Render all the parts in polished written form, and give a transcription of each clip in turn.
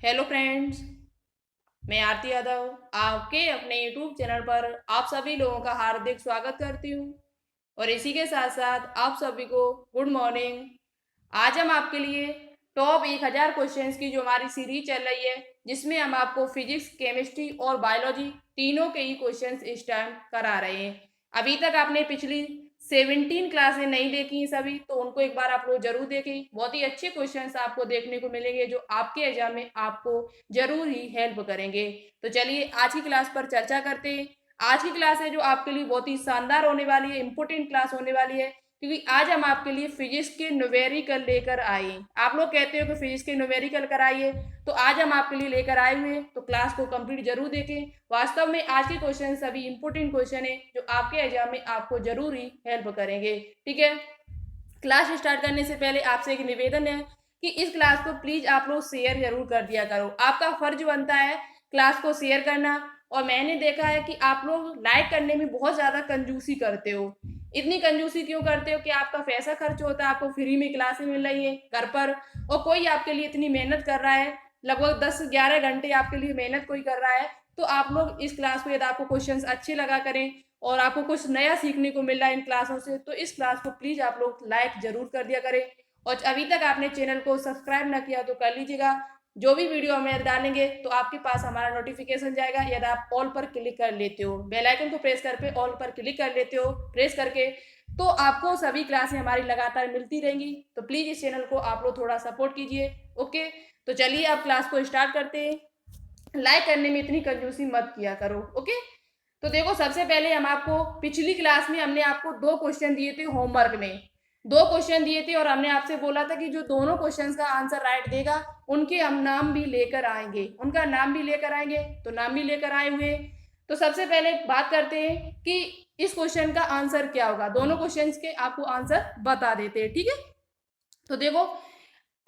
Hello friends, मैं आरती यादव आपके अपने यूट्यूब चैनल पर आप सभी लोगों का हार्दिक स्वागत करती हूँ। और इसी के साथ साथ आप सभी को गुड मॉर्निंग। आज हम आपके लिए टॉप 1000 क्वेश्चंस की जो हमारी सीरीज चल रही है, जिसमें हम आपको फिजिक्स, केमिस्ट्री और बायोलॉजी तीनों के ही क्वेश्चंस इस टाइम करा रहे हैं। अभी तक आपने पिछली 17 क्लासें नहीं देखी सभी, तो उनको एक बार आप लोग जरूर देखें। बहुत ही अच्छे क्वेश्चंस आपको देखने को मिलेंगे जो आपके एग्जाम में आपको जरूर ही हेल्प करेंगे। तो चलिए आज की क्लास पर चर्चा करते हैं। आज की क्लास है जो आपके लिए बहुत ही शानदार होने वाली है, इंपॉर्टेंट क्लास होने वाली है, क्योंकि आज हम आपके लिए फिजिक्स के न्यूमेरिकल लेकर आए। आप लोग कहते हो कि फिजिक्स के न्यूमेरिकल कराइए, तो आज हम आपके लिए लेकर आए हुए हैं। तो क्लास को कंप्लीट जरूर देखें। वास्तव में आज के क्वेश्चन सभी इंपॉर्टेंट क्वेश्चन है जो आपके एग्जाम में आपको जरूर ही हेल्प करेंगे। ठीक है, क्लास स्टार्ट करने से पहले आपसे एक निवेदन है कि इस क्लास को प्लीज आप लोग शेयर जरूर कर दिया करो। आपका फर्ज बनता है क्लास को शेयर करना। और मैंने देखा है कि आप लोग लाइक करने में बहुत ज्यादा कंजूसी करते हो। इतनी कंजूसी क्यों करते हो कि आपका पैसा खर्च होता है, आपको फ्री में क्लासें मिल रही है घर पर, और कोई आपके लिए इतनी मेहनत कर रहा है, लगभग 10-11 घंटे आपके लिए मेहनत कोई कर रहा है। तो आप लोग इस क्लास को, यदि आपको क्वेश्चन अच्छे लगा करें और आपको कुछ नया सीखने को मिल रहा है इन क्लासों से, तो इस क्लास को प्लीज आप लोग लाइक जरूर कर दिया करें। और अभी तक आपने चैनल को सब्सक्राइब ना किया तो कर लीजिएगा। जो भी वीडियो हमें डालेंगे तो आपके पास हमारा नोटिफिकेशन जाएगा। यदि आप ऑल पर क्लिक कर लेते हो, बेल आइकन को प्रेस कर पे ऑल पर क्लिक कर लेते हो प्रेस करके, तो आपको सभी क्लासें हमारी लगातार मिलती रहेंगी। तो प्लीज इस चैनल को आप लोग थोड़ा सपोर्ट कीजिए। ओके, तो चलिए अब क्लास को स्टार्ट करते हैं। लाइक करने में इतनी कंजूसी मत किया करो। ओके, तो देखो, सबसे पहले हम आपको पिछली क्लास में हमने आपको 2 क्वेश्चन दिए थे होमवर्क में। 2 क्वेश्चन दिए थे और हमने आपसे बोला था कि जो दोनों क्वेश्चन का आंसर राइट देगा उनके हम नाम भी लेकर आएंगे, उनका नाम भी लेकर आएंगे। तो नाम भी लेकर आए हुए। तो सबसे पहले बात करते हैं कि इस क्वेश्चन का आंसर क्या होगा। दोनों क्वेश्चन के आपको आंसर बता देते हैं। ठीक है, तो देखो,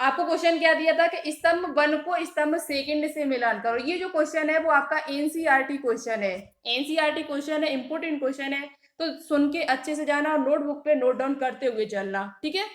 आपको क्वेश्चन क्या दिया था कि स्तंभ 1 को स्तंभ 2 से मिलान करो। ये जो क्वेश्चन है वो आपका एनसीईआरटी क्वेश्चन है। एनसीईआरटी क्वेश्चन है, इंपोर्टेंट क्वेश्चन है। तो सुन के अच्छे से जाना और नोटबुक पे नोट डाउन करते हुए चलना। ठीक है,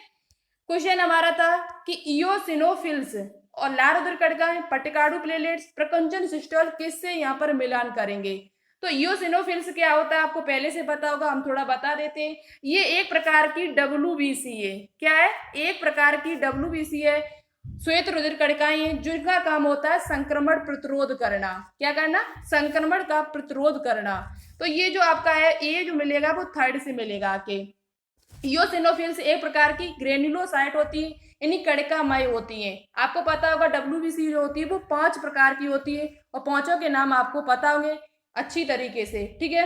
क्वेश्चन हमारा था कि इयोसिनोफिल्स और लार उदरकणिका पट्टिकाडु प्लेटलेट्स प्रकंचन सिस्टोल किससे यहाँ पर मिलान करेंगे। तो इयोसिनोफिल्स क्या होता है आपको पहले से पता होगा, हम थोड़ा बता देते हैं। ये एक प्रकार की डब्ल्यूबीसी है। क्या है? एक प्रकार की डब्ल्यूबीसी है, श्वेत रुधिर कणिकाएं हैं जिनका काम होता है संक्रमण प्रतिरोध करना। क्या करना? संक्रमण का प्रतिरोध करना। तो ये जो आपका है ए जो मिलेगा वो थर्ड से मिलेगा आके। इयोसिनोफिल्स एक प्रकार की ग्रेन्युलोसाइट होती है, यानी कणिकामय होती हैं। आपको पता होगा डब्ल्यूबीसी जो होती है वो 5 प्रकार की होती है और पांचों के नाम आपको पता होंगे अच्छी तरीके से। ठीक है,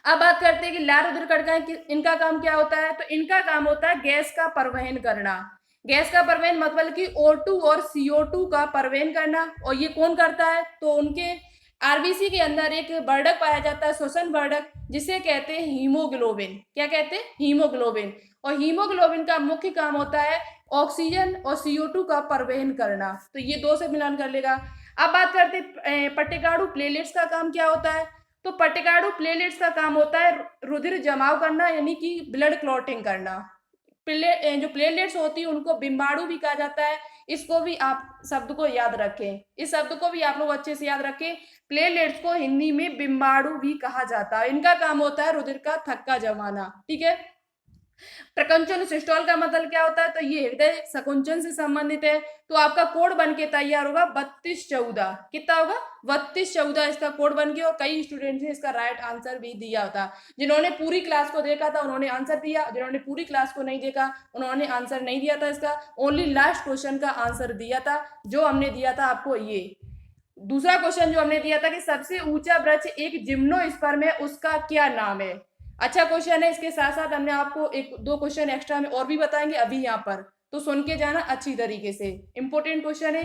अब बात करते हैं कि लार उदर कणिकाएं इनका काम क्या होता है। तो इनका काम होता है गैस का परिवहन करना। गैस का परिवहन मतलब कि O2 और CO2 का परिवहन करना। और ये कौन करता है? तो उनके आरबीसी के अंदर एक वर्धक पाया जाता है, श्वसन वर्धक, जिसे कहते हैं हीमोग्लोबिन। क्या कहते हैं? हीमोग्लोबिन। और हीमोग्लोबिन का मुख्य काम होता है ऑक्सीजन और CO2 का परिवहन करना। तो ये 2 से मिलान कर लेगा। अब बात करते हैं पट्टिकाडु प्लेटलेट्स का काम क्या होता है। तो पट्टिकाडु प्लेटलेट्स का काम होता है रुधिर जमाव करना, यानी कि ब्लड क्लॉटिंग करना। जो प्लेटलेट्स होती है उनको बिम्बाणु भी कहा जाता है। इसको भी आप शब्द को याद रखें, इस शब्द को भी आप लोग अच्छे से याद रखें। प्लेटलेट्स को हिंदी में बिम्बाणु भी कहा जाता है। इनका काम होता है रुधिर का थक्का जमाना। ठीक है, प्रकंचन सिस्टोल का मतलब क्या होता है? तो ये हृदय संकुंचन से संबंधित है। तो आपका कोड बन के तैयार होगा 3214। कितना होगा? 3214 इसका कोड बन के। और कई स्टूडेंट्स ने इसका राइट आंसर भी दिया होता। जिन्होंने पूरी क्लास को देखा था उन्होंने आंसर दिया, जिन्होंने पूरी क्लास को नहीं देखा उन्होंने आंसर नहीं दिया था। इसका ओनली लास्ट क्वेश्चन का आंसर दिया था जो हमने दिया था आपको। ये दूसरा क्वेश्चन जो हमने दिया था कि सबसे ऊंचा वृक्ष एक जिम्नोस्पर्म है, उसका क्या नाम है। अच्छा क्वेश्चन है। इसके साथ साथ हमने आपको 1-2 क्वेश्चन एक्स्ट्रा में और भी बताएंगे अभी यहाँ पर, तो सुन के जाना अच्छी तरीके से। इंपोर्टेंट क्वेश्चन है।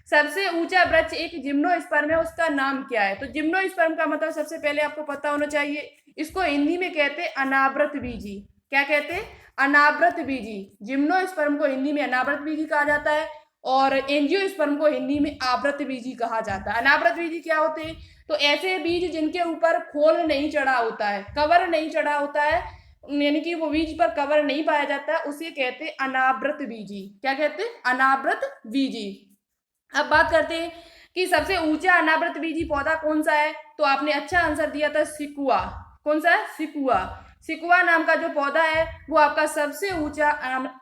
सबसे ऊंचा वृक्ष एक जिम्नोस्पर्म है, उसका नाम क्या है। तो जिम्नोस्पर्म का मतलब सबसे पहले आपको पता होना चाहिए, इसको हिंदी में कहते हैं अनावृत बीजी। क्या कहते हैं? अनावृत बीजी। जिम्नोस्पर्म को हिंदी में अनावृत बीजी कहा जाता है और एंजियोस्पर्म को हिंदी में आवृत बीजी कहा जाता है। अनावृत बीजी क्या होते हैं? तो ऐसे बीज जिनके ऊपर खोल नहीं चढ़ा होता है, कवर नहीं चढ़ा होता है, यानी कि वो बीज पर कवर नहीं पाया जाता है, उसे कहते हैं अनावृत बीजी। क्या कहते हैं? अनावृत बीजी। अब बात करते हैं कि सबसे ऊंचा अनावृत बीजी पौधा कौन सा है। तो आपने अच्छा आंसर दिया था सिकुआ। कौन सा है? सिकुआ। सिकुआ नाम का जो पौधा है वो आपका सबसे ऊंचा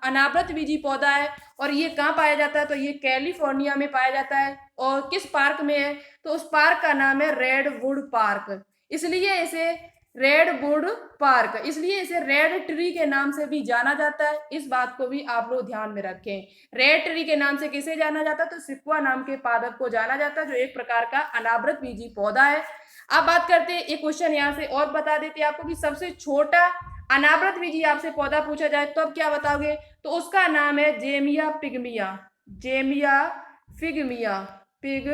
अनावृत बीजी पौधा है। और ये कहाँ पाया जाता है? तो ये कैलिफोर्निया में पाया जाता है। और किस पार्क में है? तो उस पार्क का नाम है रेडवुड पार्क। इसलिए इसे रेडवुड पार्क, इसलिए इसे रेड ट्री के नाम से भी जाना जाता है। इस बात को भी आप लोग ध्यान में रखें। रेड ट्री के नाम से किसे जाना जाता है? तो सिकुआ नाम के पादप को जाना जाता है, जो एक प्रकार का अनावृत बीजी पौधा है। अब बात करते हैं, एक क्वेश्चन यहाँ से और बता देते हैं आपको कि सबसे छोटा अनावृत बीजी आपसे पौधा पूछा जाए तो अब क्या बताओगे? तो उसका नाम है जेमिया पिगमिया। जेमिया फिगमिया, पिग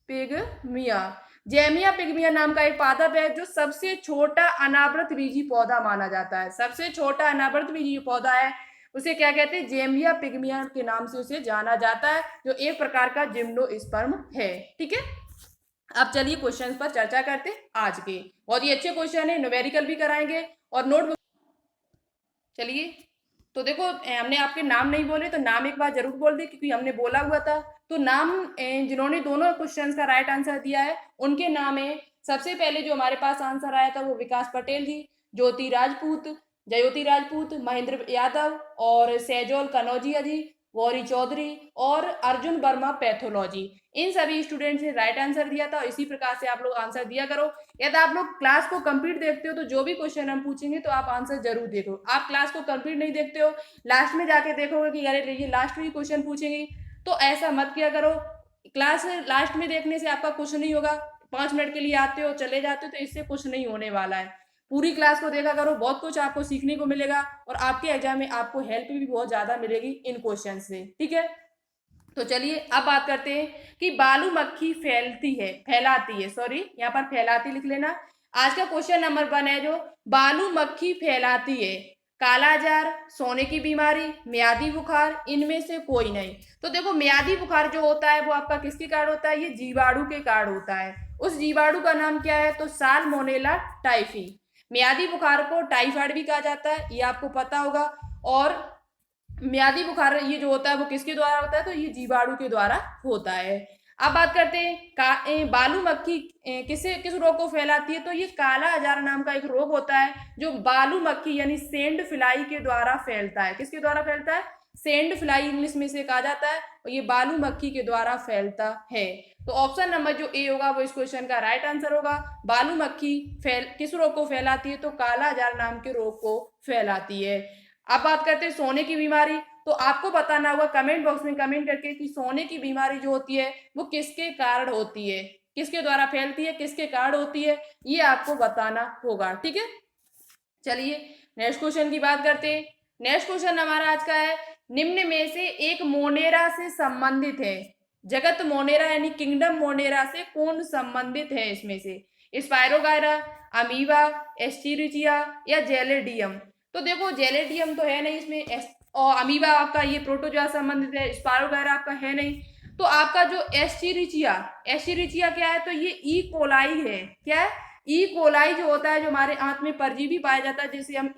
पिगमिया। जेमिया पिगमिया नाम का एक पादप है जो सबसे छोटा अनावृत बीजी पौधा माना जाता है। सबसे छोटा अनावृत बीजी पौधा है, उसे क्या कहते हैं? जेमिया पिगमिया के नाम से उसे जाना जाता है, जो एक प्रकार का जिम्नोस्पर्म है। ठीक है, अब चलिए क्वेश्चंस पर चर्चा करते हैं आज के। बहुत ही अच्छे क्वेश्चन है, न्यूमेरिकल भी कराएंगे और नोटबुक। चलिए, तो देखो हमने आपके नाम नहीं बोले तो नाम एक बार जरूर बोल दे, क्योंकि हमने बोला हुआ था। तो नाम जिन्होंने दोनों क्वेश्चंस का राइट आंसर दिया है उनके नाम है, सबसे पहले जो हमारे पास आंसर आया था वो विकास पटेल जी, ज्योति राजपूत, जयोति राजपूत, महेंद्र यादव और सैजोल कनौजिया जी, गौरी चौधरी और अर्जुन वर्मा पैथोलॉजी। इन सभी स्टूडेंट्स ने राइट आंसर दिया था। इसी प्रकार से आप लोग आंसर दिया करो। यदि आप लोग क्लास को कंप्लीट देखते हो तो जो भी क्वेश्चन हम पूछेंगे तो आप आंसर जरूर देखो। आप क्लास को कंप्लीट नहीं देखते हो, लास्ट में जाके देखोगे कि अरे ये लास्ट में ही क्वेश्चन पूछेंगे, तो ऐसा मत किया करो। क्लास लास्ट में देखने से आपका कुछ नहीं होगा। 5 मिनट के लिए आते हो चले जाते हो तो इससे कुछ नहीं होने वाला है। पूरी क्लास को देखा करो, बहुत कुछ आपको सीखने को मिलेगा और आपके एग्जाम में आपको हेल्प भी बहुत ज्यादा मिलेगी इन क्वेश्चन से। ठीक है, तो चलिए अब बात करते हैं कि बालू मक्खी फैलाती है, सॉरी यहाँ पर फैलाती लिख लेना। आज का क्वेश्चन नंबर 1 है जो बालू मक्खी फैलाती है, कालाजार, सोने की बीमारी, मियादी बुखार, इनमें से कोई नहीं। तो देखो मियादी बुखार जो होता है वो आपका किसके कारण होता है? ये जीवाणु के कारण होता है। उस जीवाणु का नाम क्या है? तो साल्मोनेला टाइफी। मियादी बुखार को टाइफाइड भी कहा जाता है, ये आपको पता होगा। और मियादी बुखार ये जो होता है वो किसके द्वारा होता है? तो ये जीवाणु के द्वारा होता है। अब बात करते हैं बालू मक्खी किस रोग को फैलाती है? तो ये काला अजार नाम का एक रोग होता है जो बालू मक्खी यानी सेंड फ्लाई के द्वारा फैलता है। किसके द्वारा फैलता है? सेंड फ्लाई इंग्लिश में से कहा जाता है, और ये बालू मक्खी के द्वारा फैलता है। तो ऑप्शन नंबर जो ए होगा वो इस क्वेश्चन का राइट आंसर होगा। बालू मक्खी किस रोग को फैलाती है? तो काला अजार नाम के रोग को फैलाती है। अब बात करते हैं सोने की बीमारी। तो आपको बताना होगा कमेंट बॉक्स में कमेंट करके कि सोने की बीमारी जो होती है वो किसके कारण होती है, किसके द्वारा फैलती है, किसके कारण होती है, ये आपको बताना होगा। ठीक है, चलिए नेक्स्ट क्वेश्चन की बात करते हैं। नेक्स्ट क्वेश्चन हमारा आज का है, निम्न में से एक मोनेरा से संबंधित है। जगत मोनेरा यानी किंगडम मोनेरा से कौन संबंधित है इसमें से? स्पायरोगायरा, अमीबा, एस्चेरिचिया या जेलेडियम। तो देखो जेलेडियम तो है नहीं इसमें, और अमीबा आपका ये प्रोटोजोआ संबंधित है, स्पायरोगायरा आपका है नहीं। तो आपका जो एस्चेरिचिया, एस्चेरिचिया क्या है? तो ये ई कोलाई है। क्या है? ई कोलाई जो होता है, जो हमारे आंत में परजीवी पाया जाता है, जिसे हम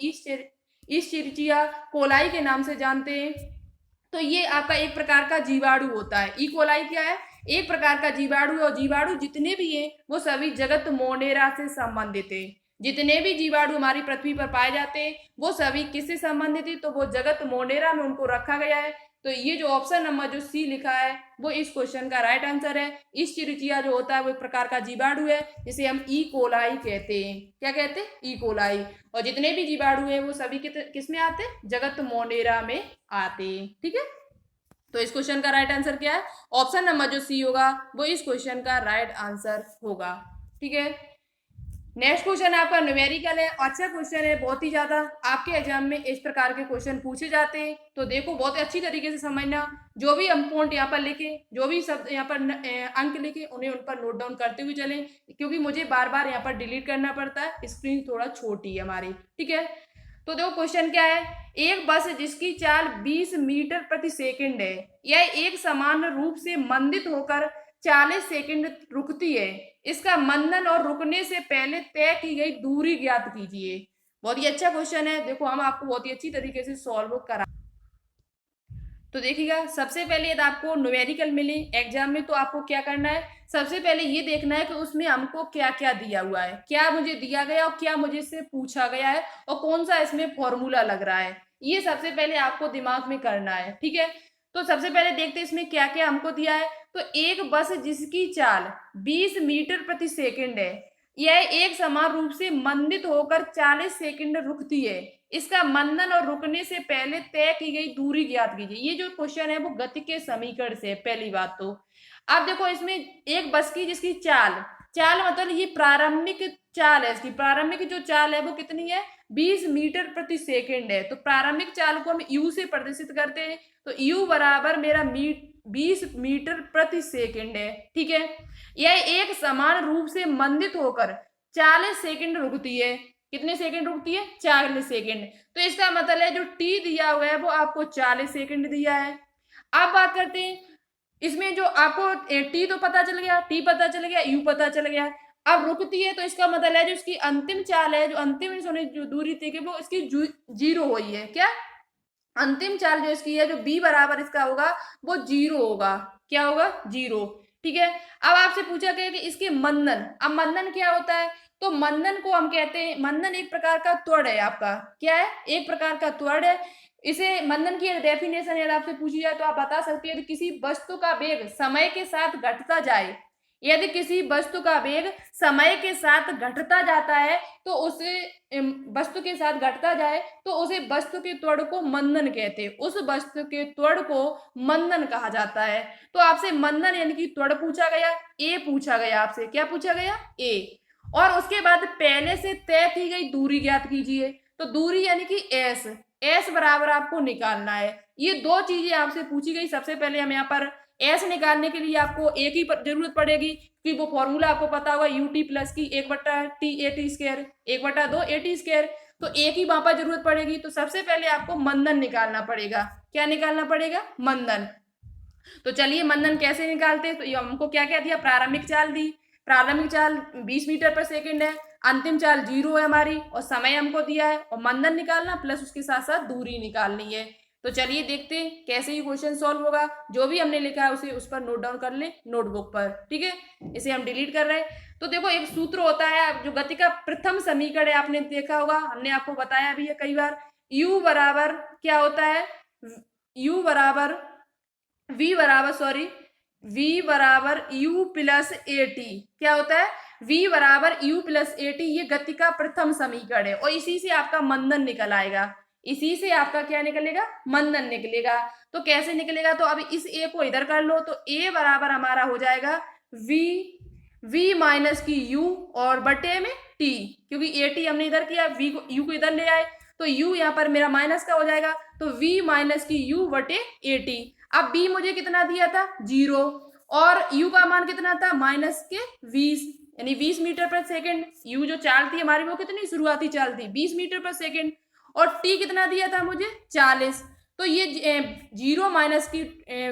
ईस्चेरिचिया कोलाई के नाम से जानते हैं। तो ये आपका एक प्रकार का जीवाणु होता है। ई कोलाई क्या है? एक प्रकार का जीवाणु है, और जीवाणु जितने भी हैं वो सभी जगत मोनेरा से संबंधित है। जितने भी जीवाणु हमारी पृथ्वी पर पाए जाते हैं वो सभी किससे संबंधित है? तो वो जगत मोनेरा में उनको रखा गया है। तो ये जो ऑप्शन नंबर जो सी लिखा है वो इस क्वेश्चन का राइट आंसर है। इस्चेरिचिया जो होता है वो एक प्रकार का जीवाणु है जिसे हम ई कोलाई कहते हैं। क्या कहते हैं? E coli. और जितने भी जीवाणु हैं वो सभी किस में आते हैं? जगत मोनेरा में आते हैं। ठीक है, तो इस क्वेश्चन का राइट आंसर क्या है? ऑप्शन नंबर जो सी होगा वो इस क्वेश्चन का राइट आंसर होगा। ठीक है, नेक्स्ट क्वेश्चन आपका न्यूमेरिकल है। अच्छा क्वेश्चन है, बहुत ही ज्यादा आपके एग्जाम में इस प्रकार के क्वेश्चन पूछे जाते हैं। तो देखो बहुत अच्छी तरीके से समझना, जो भी हम पॉइंट यहाँ पर लिखे, जो भी शब्द यहाँ पर अंक लिखे उन्हें उन पर नोट डाउन करते हुए चलें, क्योंकि मुझे बार बार यहाँ पर डिलीट करना पड़ता है, स्क्रीन थोड़ा छोटी है हमारी। ठीक है, तो देखो क्वेश्चन क्या है, एक बस जिसकी चाल 20 मीटर प्रति सेकंड है, यह एक समान रूप से मंदित होकर 40 सेकंड रुकती है। इसका मंदन और रुकने से पहले तय की गई दूरी ज्ञात कीजिए। बहुत ही अच्छा क्वेश्चन है, देखो हम आपको बहुत ही अच्छी तरीके से सॉल्व करा। तो देखिएगा, सबसे पहले यदि आपको न्यूमेरिकल मिले एग्जाम में तो आपको क्या करना है, सबसे पहले ये देखना है कि उसमें हमको क्या क्या दिया हुआ है, क्या मुझे दिया गया और क्या मुझे इससे पूछा गया है और कौन सा इसमें फॉर्मूला लग रहा है, ये सबसे पहले आपको दिमाग में करना है। ठीक है, तो सबसे पहले देखते हैं इसमें क्या क्या हमको दिया है। तो एक बस जिसकी चाल 20 मीटर प्रति सेकंड है, यह एक समान रूप से मंदित होकर 40 सेकंड रुकती है, इसका मंदन और रुकने से पहले तय की गई दूरी ज्ञात कीजिए। ये जो क्वेश्चन है वो गति के समीकरण से है पहली बात। तो अब देखो, इसमें एक बस की जिसकी चाल, चाल मतलब ये प्रारंभिक चाल है, इसकी प्रारंभिक जो चाल है वो कितनी है, 20 मीटर प्रति सेकंड है। तो प्रारंभिक चाल को हम यू से प्रदर्शित करते हैं, तो यू बराबर मेरा 20 मीटर प्रति सेकंड है। ठीक है, यह एक समान रूप से मंदित होकर 40 सेकंड रुकती है। कितने सेकंड रुकती है, 40 सेकंड। तो इसका मतलब है जो टी दिया हुआ है वो आपको 40 सेकंड दिया है। अब बात करते हैं इसमें जो आपको टी तो पता चल गया, टी पता चल गया, यू पता चल गया। अब रुकती है तो इसका मतलब है जो इसकी अंतिम चाल है, जो अंतिम जो दूरी थी कि वो इसकी जीरो हुई है। क्या अंतिम चाल जो इसकी है, जो बी बराबर इसका होगा वो जीरो होगा। क्या होगा, जीरो। ठीक है, अब आपसे पूछा गया कि इसके मंदन, अब मंदन क्या होता है, तो मंदन को हम कहते हैं, मंदन एक प्रकार का त्वरण है आपका। क्या है, एक प्रकार का त्वरण है। इसे मंदन की डेफिनेशन यदि आपसे पूछी जाए तो आप बता सकते हैं, यदि किसी वस्तु का वेग समय के साथ घटता जाए, यदि किसी वस्तु का वेग समय के साथ घटता जाता है तो उसे वस्तु के साथ घटता जाए तो उसे वस्तु के त्वरण को मंदन कहते हैं, उस वस्तु के त्वरण को मंदन कहा जाता है। तो आपसे मंदन यानी कि त्वरण पूछा गया, ए पूछा गया आपसे, क्या पूछा गया, ए। और उसके बाद पहले से तय की गई दूरी ज्ञात कीजिए। तो दूरी यानी कि एस, एस बराबर आपको निकालना है। ये दो चीजें आपसे पूछी गई। सबसे पहले हम यहाँ पर एस निकालने के लिए आपको एक ही जरूरत पड़ेगी कि वो फॉर्मूला आपको पता होगा, यू टी प्लस की 1/टी a t square, 1/2 a t square. तो एक ही वहां पर जरूरत पड़ेगी। तो सबसे पहले आपको मंदन निकालना पड़ेगा। क्या निकालना पड़ेगा, मंदन। तो चलिए मंदन कैसे निकालते हैं। तो ये हमको क्या क्या दिया, प्रारंभिक चाल दी, प्रारंभिक चाल 20 मीटर पर सेकंड है, अंतिम चाल 0 है हमारी, और समय हमको दिया है, और मंदन निकालना प्लस उसके साथ साथ दूरी निकालनी है। तो चलिए देखते हैं कैसे ये क्वेश्चन सॉल्व होगा। जो भी हमने लिखा है उसे उस पर नोट डाउन कर ले नोटबुक पर। ठीक है, इसे हम डिलीट कर रहे हैं। तो देखो, एक सूत्र होता है जो गति का प्रथम समीकरण है, आपने देखा होगा, हमने आपको बताया भी है कई बार। u बराबर क्या होता है, u बराबर v बराबर u प्लस ए टी। क्या होता है, v बराबर u प्लस ए टी। ये गति का प्रथम समीकरण है और इसी से आपका मंदन निकल आएगा। इसी से आपका क्या निकलेगा, मंदन निकलेगा। तो कैसे निकलेगा, तो अब इस a को इधर कर लो, तो a बराबर हमारा हो जाएगा v माइनस की u और बटे में t, क्योंकि ए टी हमने इधर किया, u को इधर ले आए तो u यहाँ पर मेरा माइनस का हो जाएगा। तो v माइनस की u बटे ए टी। अब b मुझे कितना दिया था, 0, और u का मान कितना था, माइनस के 20, यानी 20 मीटर पर सेकंड। u जो चाल थी हमारी वो कितनी शुरुआती चाल थी, 20 मीटर पर सेकंड, और t कितना दिया था मुझे, 40। तो ये 0 माइनस की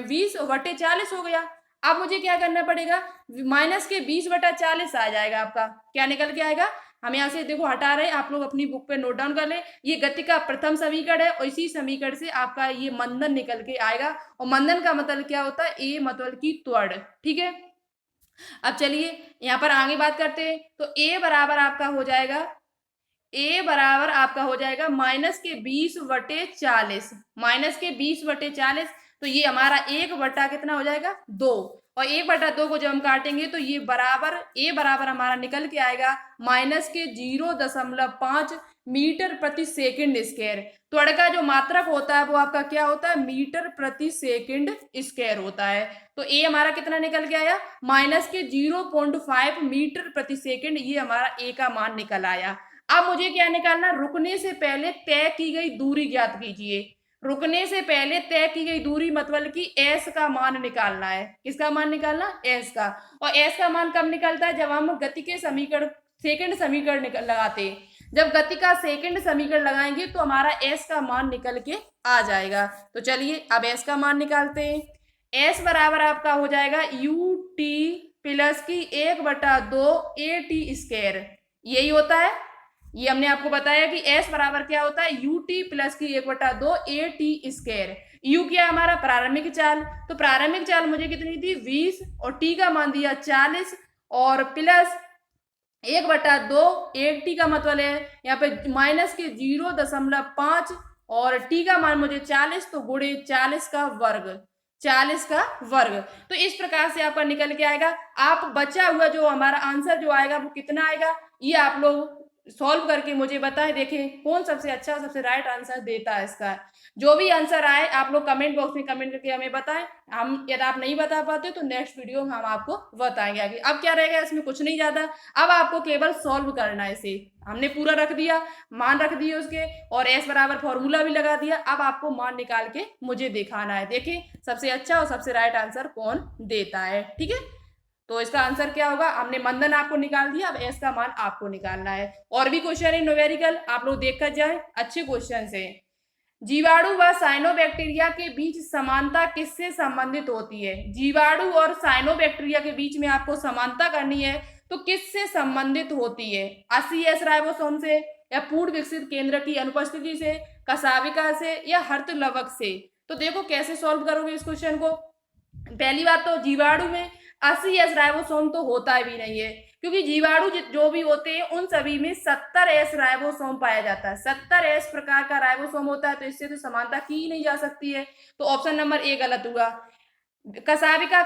20 बटे 40 हो गया। अब मुझे क्या करना पड़ेगा, माइनस के 20/40 आ जाएगा आपका। क्या निकल के आएगा, हम यहाँ से देखो हटा रहे हैं, आप लोग अपनी बुक पे नोट डाउन कर ले। ये गति का प्रथम समीकरण है और इसी समीकरण से आपका ये मंदन निकल के आएगा। और मंदन का मतलब क्या होता है, ए मतलब की त्वरण। ठीक है, अब चलिए यहाँ पर आगे बात करते हैं। तो ए बराबर आपका हो जाएगा, ए बराबर आपका हो जाएगा माइनस के 20/40, माइनस के 20/40। तो ये हमारा 1 कितना हो जाएगा, 2, और 1/2 को जब हम काटेंगे तो ये बराबर ए बराबर हमारा निकल के आएगा माइनस के 0.5 मीटर प्रति सेकंड स्क्वायर। त्वरण का जो मात्रक होता है वो आपका क्या होता है, मीटर प्रति सेकंड स्क्वायर होता है। तो ए हमारा कितना निकल के आया, माइनस के 0.5 मीटर प्रति सेकंड, ये हमारा ए का मान निकल आया। अब मुझे क्या निकालना, रुकने से पहले तय की गई दूरी ज्ञात कीजिए। रुकने से पहले तय की गई दूरी मतलब कि एस का मान निकालना है। किसका मान निकालना, एस का। और एस का मान कब निकलता है, जब हम गति के समीकरण सेकंड समीकरण लगाते हैं। जब गति का सेकंड समीकरण लगाएंगे तो हमारा एस का मान निकल के आ जाएगा। तो चलिए अब एस का मान निकालते हैं। एस बराबर आपका हो जाएगा यू टी प्लस की 1/2 ए टी स्क्वायर। यही होता है, ये हमने आपको बताया कि s बराबर क्या होता है, यू टी प्लस की 1/2 ए टी स्क्वायर। यू क्या है हमारा प्रारंभिक चाल, तो प्रारंभिक चाल मुझे कितनी थी 20 और टी का मान दिया 40 और प्लस 1/2, 1 टी का मतलब है यहाँ पे माइनस के 0.5 और टी का मान मुझे 40, तो गुणे 40 का वर्ग, 40 का वर्ग। तो इस प्रकार से आपका निकल के आएगा। आप बचा हुआ जो हमारा आंसर जो आएगा वो कितना आएगा ये आप लोग सॉल्व करके मुझे बताएं, देखें कौन सबसे अच्छा सबसे राइट आंसर देता है इसका। जो भी आंसर आए आप लोग कमेंट बॉक्स में कमेंट करके हमें बताएं। हम यदि आप नहीं बता पाते तो नेक्स्ट वीडियो में हम आपको बताएंगे आगे। अब क्या रहेगा इसमें कुछ नहीं ज्यादा, अब आपको केवल सॉल्व करना है इसे। हमने पूरा रख दिया, मान रख दिए उसके और एस बराबर फॉर्मूला भी लगा दिया। अब आपको मान निकाल के मुझे दिखाना है, देखिए सबसे अच्छा और सबसे राइट आंसर कौन देता है। ठीक है, तो इसका आंसर क्या होगा, हमने मंदन आपको निकाल दिया, अब एस का मान आपको निकालना है। और भी क्वेश्चन है न्यूमेरिकल, आप लोग देख कर जाए, अच्छे क्वेश्चन है। जीवाणु व साइनोबैक्टीरिया के बीच समानता किससे संबंधित होती है? जीवाणु और साइनोबैक्टीरिया के बीच में आपको समानता करनी है तो किससे संबंधित होती है? 80S राइबोसोम से, या पूर्ण विकसित केंद्र की अनुपस्थिति से, कसाविका से, या हर्तलवक से? तो देखो कैसे सॉल्व करोगे इस क्वेश्चन को। पहली बात तो जीवाणु में 80S राइबोसोम तो होता भी नहीं है, क्योंकि जीवाणु जो भी होते हैं उन सभी में 70S राइबोसोम पाया जाता है। 70S प्रकार का राइबोसोम होता है, तो इससे तो समानता की ही नहीं जा सकती है। तो ऑप्शन नंबर ए गलत हुआ। कसाविका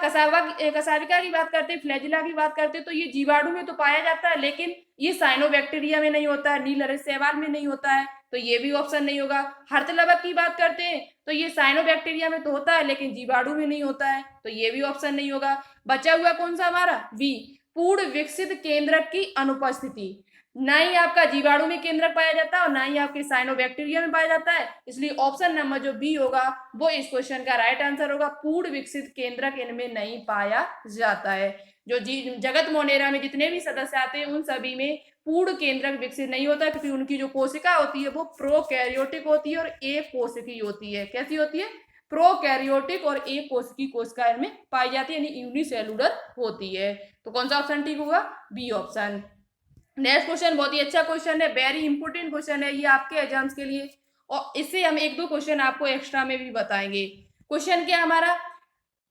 की बात करते हैं, फ्लैजिला की बात करते हैं, तो ये जीवाणु में तो पाया जाता है, लेकिन ये साइनोबैक्टीरिया में नहीं होता है, नील शैवाल में नहीं होता है, तो ये भी ऑप्शन नहीं होगा। हर्तलवक की बात करते हैं तो ये साइनोबैक्टीरिया में तो होता है लेकिन जीवाणु में नहीं होता है, तो ये भी ऑप्शन नहीं होगा। बचा हुआ कौन सा हमारा बी, पूर्ण विकसित केंद्रक की अनुपस्थिति। ना ही आपका जीवाणु में केंद्रक पाया जाता है और ना ही आपके साइनोबैक्टीरिया में पाया जाता है, इसलिए ऑप्शन नंबर जो बी होगा वो इस क्वेश्चन का राइट आंसर होगा। पूर्ण विकसित केंद्रक इनमें नहीं पाया जाता है। जो जगत मोनेरा में जितने भी सदस्य आते हैं उन सभी में पूर्ण केंद्रक विकसित नहीं होता, क्योंकि उनकी जो कोशिका होती है वो प्रोकैरियोटिक होती है और एक कोशिकी होती है। कैसी होती है? प्रोकैरियोटिक और एक कोशिकी कोशिका इनमें पाई जाती है, यानी यूनिसेलुलर होती है। तो कौन सा ऑप्शन ठीक होगा? B option. नेक्स्ट क्वेश्चन बहुत ही अच्छा क्वेश्चन है, वेरी इंपोर्टेंट क्वेश्चन है ये आपके एग्जाम्स के लिए, और इससे हम एक दो क्वेश्चन आपको एक्स्ट्रा में भी बताएंगे। क्वेश्चन क्या हमारा,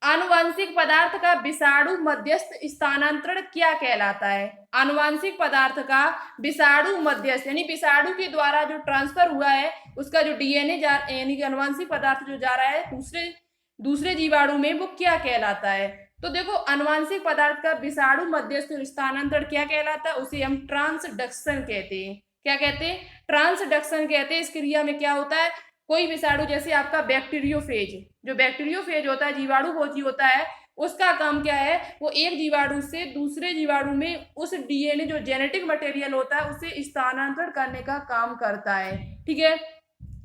आनुवांशिक पदार्थ का विषाणु मध्यस्थ स्थानांतरण क्या कहलाता है? आनुवांशिक पदार्थ का विषाणु मध्यस्थ यानी विषाणु के द्वारा जो ट्रांसफर हुआ है उसका जो डीएनए यानी कि आनुवांशिक पदार्थ जो जा रहा है दूसरे जीवाणु में, वो क्या कहलाता है? तो देखो अनुवांशिक पदार्थ का विषाणु मध्यस्थ स्थानांतरण क्या कहलाता है? उसे हम ट्रांसडक्शन कहते हैं। क्या कहते हैं? ट्रांसडक्शन कहते हैं। इस क्रिया में क्या होता है, कोई विषाणु जैसे आपका बैक्टीरियोफेज, जो बैक्टीरियोफेज होता है जीवाणु भोजी होता है, उसका काम क्या है, वो एक जीवाणु से दूसरे जीवाणु में उस डीएनए जो जेनेटिक मटेरियल होता है उसे स्थानांतरण करने का काम करता है। ठीक है,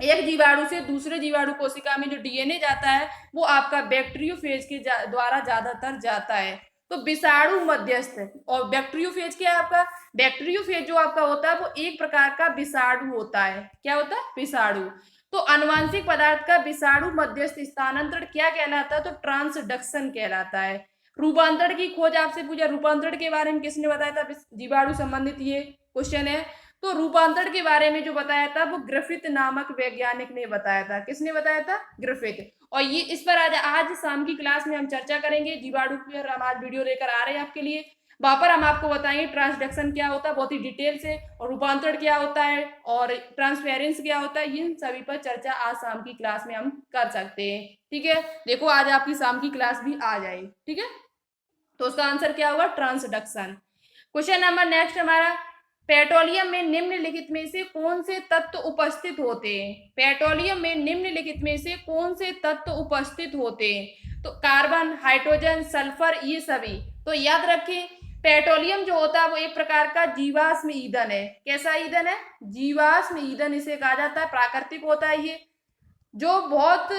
एक जीवाणु से दूसरे जीवाणु कोशिका में जो डीएनए जाता है वो आपका बैक्टीरियोफेज के द्वारा ज्यादातर जाता है। तो विषाणु मध्यस्थ और बैक्टीरियोफेज क्या है आपका, बैक्टीरियोफेज जो आपका होता है वो एक प्रकार का विषाणु होता है। क्या होता है? विषाणु। तो आनुवांशिक पदार्थ का विषाणु मध्यस्थ स्थानांतरण क्या कहलाता है? तो ट्रांसडक्शन कहलाता है। रूपांतरण की खोज आपसे पूछा, रूपांतरण के बारे में किसने बताया था? जीवाणु संबंधित ये क्वेश्चन है। तो रूपांतरण के बारे में जो बताया था वो ग्रिफिथ नामक वैज्ञानिक ने बताया था। किसने बताया था? ग्रिफिथ। और ये इस पर आज शाम की क्लास में हम चर्चा करेंगे। जीवाणु पर हम आज वीडियो लेकर आ रहे हैं आपके लिए, वहां पर हम आपको बताएंगे ट्रांसडक्शन क्या होता है बहुत ही डिटेल से, और रूपांतरण क्या होता है, और ट्रांसफेरेंस क्या होता है, इन सभी पर चर्चा आज शाम की क्लास में हम कर सकते हैं। ठीक है, देखो आज आपकी शाम की क्लास भी आ जाए। ठीक है, तो उसका आंसर क्या होगा? ट्रांसडक्शन। क्वेश्चन नंबर नेक्स्ट हमारा, पेट्रोलियम में निम्नलिखित में से कौन से तत्व उपस्थित होते हैं? पेट्रोलियम में निम्नलिखित में से कौन से तत्व उपस्थित होते हैं? तो कार्बन, हाइड्रोजन, सल्फर, ये सभी। तो याद रखें पेट्रोलियम जो होता है वो एक प्रकार का जीवाश्म ईंधन है। कैसा ईंधन है? जीवाश्म ईंधन इसे कहा जाता है। प्राकृतिक होता है ये, जो बहुत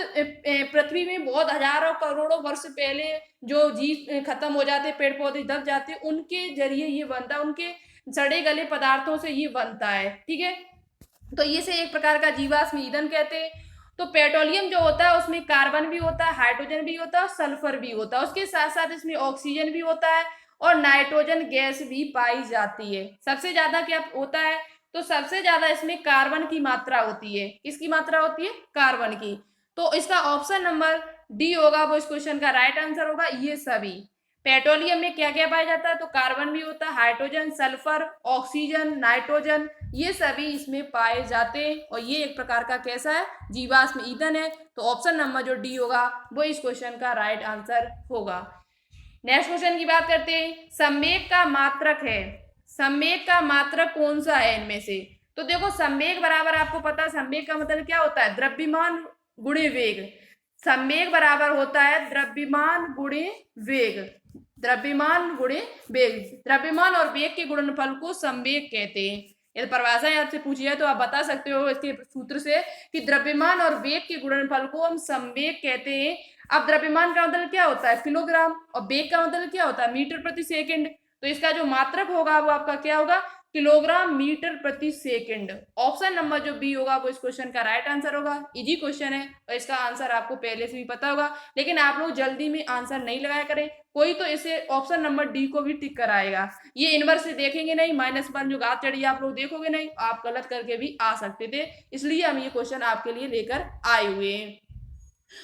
पृथ्वी में बहुत हजारों करोड़ों वर्ष पहले जो जीव खत्म हो जाते, पेड़ पौधे दब जाते, उनके जरिए ये बनता है, उनके सड़े गले पदार्थों से ये बनता है। ठीक है, तो ये से एक प्रकार का जीवाश्म ईंधन कहते हैं। तो पेट्रोलियम जो होता है उसमें कार्बन भी होता है, हाइड्रोजन भी होता है, सल्फर भी होता है, उसके साथ साथ इसमें ऑक्सीजन भी होता है और नाइट्रोजन गैस भी पाई जाती है। सबसे ज्यादा क्या होता है? तो सबसे ज्यादा इसमें कार्बन की मात्रा होती है। किसकी मात्रा होती है? कार्बन की। तो इसका ऑप्शन नंबर डी होगा, वो इस क्वेश्चन का राइट आंसर होगा। ये सभी पेट्रोलियम में क्या क्या पाया जाता है, तो कार्बन भी होता है, हाइड्रोजन, सल्फर, ऑक्सीजन, नाइट्रोजन, ये सभी इसमें पाए जाते हैं। और ये एक प्रकार का कैसा है, जीवाश्म ईंधन है। तो ऑप्शन नंबर जो डी होगा वो इस क्वेश्चन का राइट आंसर होगा। नेक्स्ट क्वेश्चन की बात करते हैं, संवेग का मात्रक है, संवेग का मात्रक कौन सा है इनमें से। तो देखो संवेग बराबर आपको पता है, संवेग का मतलब क्या होता है, द्रव्यमान गुणे वेग। संवेग बराबर होता है द्रव्यमान गुणे वेग, द्रव्यमान गुणे वेग, द्रव्यमान और वेग के गुणनफल को संवेग कहते हैं। यदि परिभाषा आपसे पूछी है तो आप बता सकते हो इसके सूत्र से कि द्रव्यमान और वेग के गुणनफल को हम संवेग कहते हैं। अब द्रव्यमान का मतलब क्या होता है, किलोग्राम, और वेग का मतलब क्या होता है, मीटर प्रति सेकंड। तो इसका जो मात्रक होगा वो आपका क्या होगा, किलोग्राम मीटर प्रति सेकंड। ऑप्शन नंबर जो बी होगा वो इस क्वेश्चन का राइट आंसर होगा। इजी क्वेश्चन है और इसका आंसर आपको पहले से भी पता होगा, लेकिन आप लोग जल्दी में आंसर नहीं लगाया करें, कोई तो इसे ऑप्शन नंबर डी को भी टिक कराएगा। ये इनवर्स से देखेंगे नहीं, -1 जो घात चढ़ी आप लोग देखोगे नहीं, आप गलत करके भी आ सकते थे, इसलिए हम ये क्वेश्चन आपके लिए लेकर आए हुए हैं।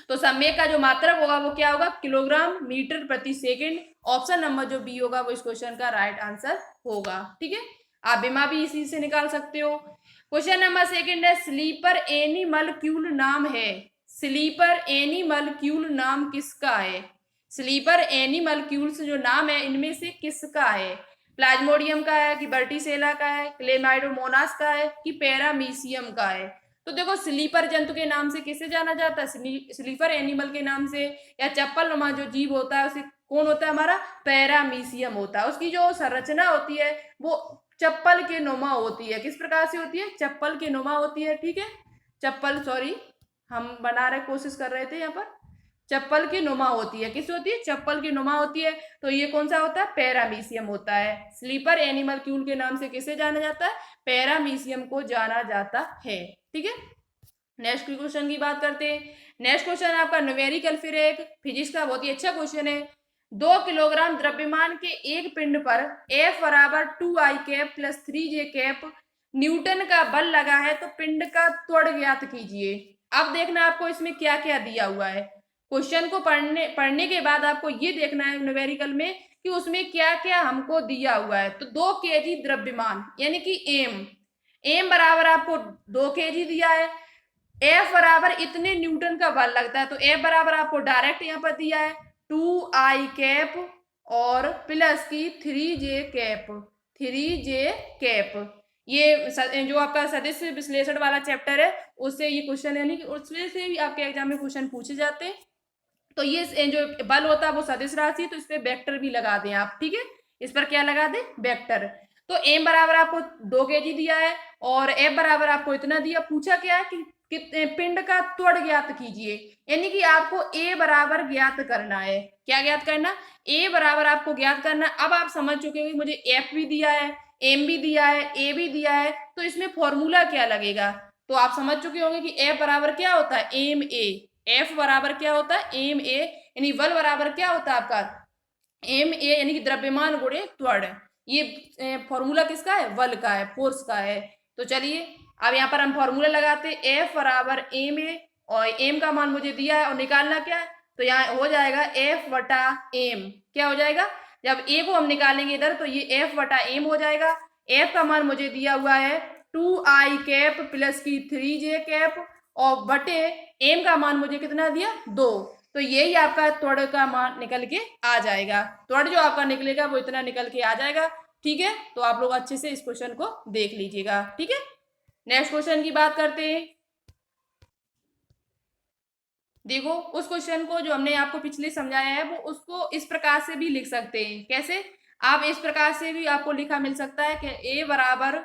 तो संवेग का जो मात्रक होगा वो क्या होगा, किलोग्राम मीटर प्रति सेकंड। ऑप्शन नंबर जो बी होगा वो इस क्वेश्चन का राइट आंसर होगा। ठीक है, आप बिमा भी इसी से निकाल सकते हो। क्वेश्चन नंबर सेकंड है, स्लीपर एनिमलक्यूल नाम है, स्लीपर एनिमलक्यूल नाम किसका है, स्लीपर एनिमलक्यूल्स जो नाम है इनमें से किसका है, प्लाज्मोडियम का है कि वर्टिसेला का है, क्लेमाइडोमोनास का है कि पैरामीशियम का है। तो देखो स्लीपर जंतु के नाम से किसे जाना जाता है, स्लीपर एनिमल के नाम से, या चप्पल नुमा जो जीव होता है उसे कौन होता है हमारा, पैरामीशियम होता है। उसकी जो संरचना होती है वो चप्पल के नुमा होती है। किस प्रकार से होती है, चप्पल के नुमा होती है। ठीक है, चप्पल, सॉरी हम बना रहे कोशिश कर रहे थे यहाँ पर, चप्पल की नुमा होती है। किस होती है, चप्पल की नुमा होती है। तो ये कौन सा होता है, पैरामीशियम होता है। स्लीपर एनिमलक्यूल के नाम से किसे जाना जाता है, पैरामीशियम को जाना जाता है। ठीक है, नेक्स्ट क्वेश्चन की बात करते हैं। नेक्स्ट क्वेश्चन आपका न्यूमेरिकल, फिर एक फिजिक्स का बहुत ही अच्छा क्वेश्चन है। 2 किलोग्राम द्रव्यमान के एक पिंड पर F बराबर 2I cap plus 3J cap Newton का बल लगा है, तो पिंड का त्वरण ज्ञात कीजिए। अब देखना आपको इसमें क्या क्या दिया हुआ है। क्वेश्चन को पढ़ने के बाद आपको ये देखना है न्यूमेरिकल में कि उसमें क्या क्या हमको दिया हुआ है। तो 2 केजी द्रव्यमान यानी कि एम बराबर आपको 2 केजी दिया है, एफ बराबर इतने न्यूटन का बल लगता है, तो एफ बराबर आपको डायरेक्ट यहाँ पर दिया है 2I कैप और प्लस की 3J कैप, 3J कैप। ये जो आपका सदिश विश्लेषण वाला चैप्टर है उससे ये क्वेश्चन, यानी कि उसमें से भी आपके एग्जाम में क्वेश्चन पूछे जाते हैं। तो ये जो बल होता है वो सदिश राशि, तो इस पे वेक्टर भी लगा दें आप। ठीक है, इस पर क्या लगा दें, वेक्टर। तो एम बराबर आपको 2 केजी दिया है और एफ बराबर आपको इतना दिया। पूछा क्या है कि कितने पिंड का त्वरण ज्ञात कीजिए, यानी कि आपको ए बराबर ज्ञात करना है। क्या ज्ञात करना, ए बराबर आपको ज्ञात करना। अब आप समझ चुके हो कि मुझे एफ भी दिया है, एम भी दिया है, ए भी दिया है, तो इसमें फॉर्मूला क्या लगेगा। तो आप समझ चुके होंगे कि एफ बराबर क्या होता है, एम ए। एफ बराबर क्या होता है, एम ए, यानी बल बराबर क्या होता है आपका, एम ए, यानी कि द्रव्यमान गुणे त्वरण। ये फॉर्मूला किसका है, बल का है, फोर्स का है। तो चलिए अब यहाँ पर हम फॉर्मूला लगाते हैं, एफ बराबर एम ए, और एम का मान मुझे दिया है और निकालना क्या है, तो यहाँ हो जाएगा एफ बटा एम। क्या हो जाएगा, जब ए को हम निकालेंगे इधर तो ये एफ बटा एम हो जाएगा। एफ का मान मुझे दिया हुआ है 2I कैप प्लस की 3J कैप, और बटे एम का मान मुझे कितना दिया, 2। तो यही आपका त्वरण का मान निकल के आ जाएगा। त्वरण जो आपका निकलेगा वो इतना निकल के आ जाएगा। ठीक है, तो आप लोग अच्छे से इस क्वेश्चन को देख लीजिएगा। ठीक है, नेक्स्ट क्वेश्चन की बात करते हैं। देखो उस क्वेश्चन को जो हमने आपको पिछले समझाया है वो उसको इस प्रकार से भी लिख सकते हैं। कैसे, आप इस प्रकार से भी आपको लिखा मिल सकता है कि ए बराबर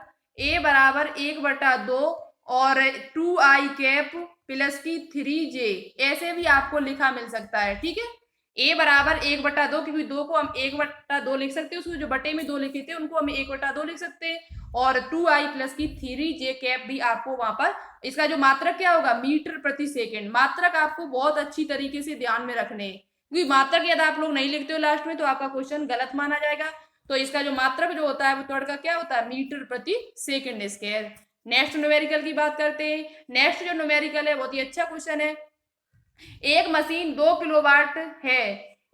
1/2 और 2I कैप प्लस की 3J, ऐसे भी आपको लिखा मिल सकता है। ठीक है, ए बराबर 1/2, क्योंकि 2 को हम 1/2 लिख सकते हैं, उसको जो बटे में 2 लिखे थे उनको हम 1/2 लिख सकते हैं। और 2I प्लस की 3J कैप भी आपको वहां पर, इसका जो मात्रक क्या होगा, मीटर प्रति सेकंड। मात्रक आपको बहुत अच्छी तरीके से ध्यान में रखने हैं, क्योंकि मात्रक यदि आप लोग नहीं लिखते हो लास्ट में तो आपका क्वेश्चन गलत माना जाएगा। तो इसका जो मात्रक जो होता है वो त्वरण का क्या होता है, मीटर प्रति सेकंड स्क्वायर। नेक्स्ट न्यूमेरिकल की बात करते हैं। नेक्स्ट जो न्यूमेरिकल है बहुत ही अच्छा क्वेश्चन है। एक मशीन 2 किलोवाट है,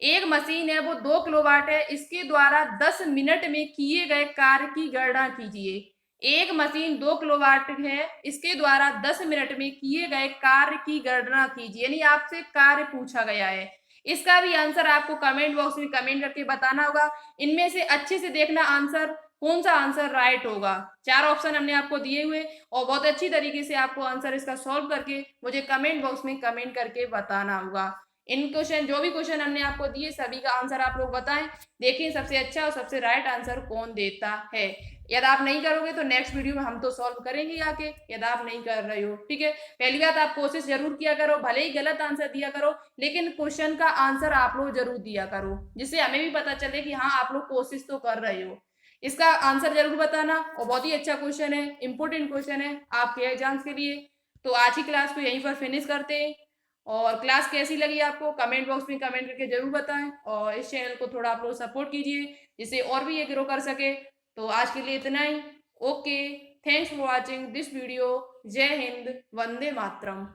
एक मशीन है वो 2 किलोवाट है, इसके द्वारा 10 मिनट में किए गए कार्य की गणना कीजिए। एक मशीन 2 किलोवाट है, इसके द्वारा 10 मिनट में किए गए कार्य की गणना कीजिए, यानी आपसे कार्य पूछा गया है। इसका भी आंसर आपको कमेंट बॉक्स में कमेंट करके बताना होगा। इनमें से अच्छे से देखना आंसर, कौन सा आंसर राइट होगा। 4 ऑप्शन हमने आपको दिए हुए और बहुत अच्छी तरीके से आपको आंसर इसका सॉल्व करके मुझे कमेंट बॉक्स में कमेंट करके बताना होगा। इन क्वेश्चन, जो भी क्वेश्चन हमने आपको दिए सभी का आंसर आप लोग बताएं, देखिए सबसे अच्छा और सबसे राइट आंसर कौन देता है। यदि आप नहीं करोगे तो नेक्स्ट वीडियो में हम तो सॉल्व करेंगे आके, यदि आप नहीं कर रहे हो, ठीक है। पहली बात, आप कोशिश जरूर किया करो, भले ही गलत आंसर दिया करो लेकिन क्वेश्चन का आंसर आप लोग जरूर दिया करो, जिससे हमें भी पता चले कि हाँ आप लोग कोशिश तो कर रहे हो। इसका आंसर जरूर बताना, और बहुत ही अच्छा क्वेश्चन है, इंपॉर्टेंट क्वेश्चन है आपके एग्जाम्स के लिए। तो आज की क्लास को यहीं पर फिनिश करते हैं, और क्लास कैसी लगी आपको कमेंट बॉक्स में कमेंट करके जरूर बताएं, और इस चैनल को थोड़ा आप लोग सपोर्ट कीजिए जिससे और भी ये ग्रो कर सके। तो आज के लिए इतना ही। Okay, thanks for watching this video. जय हिंद, वंदे मातरम।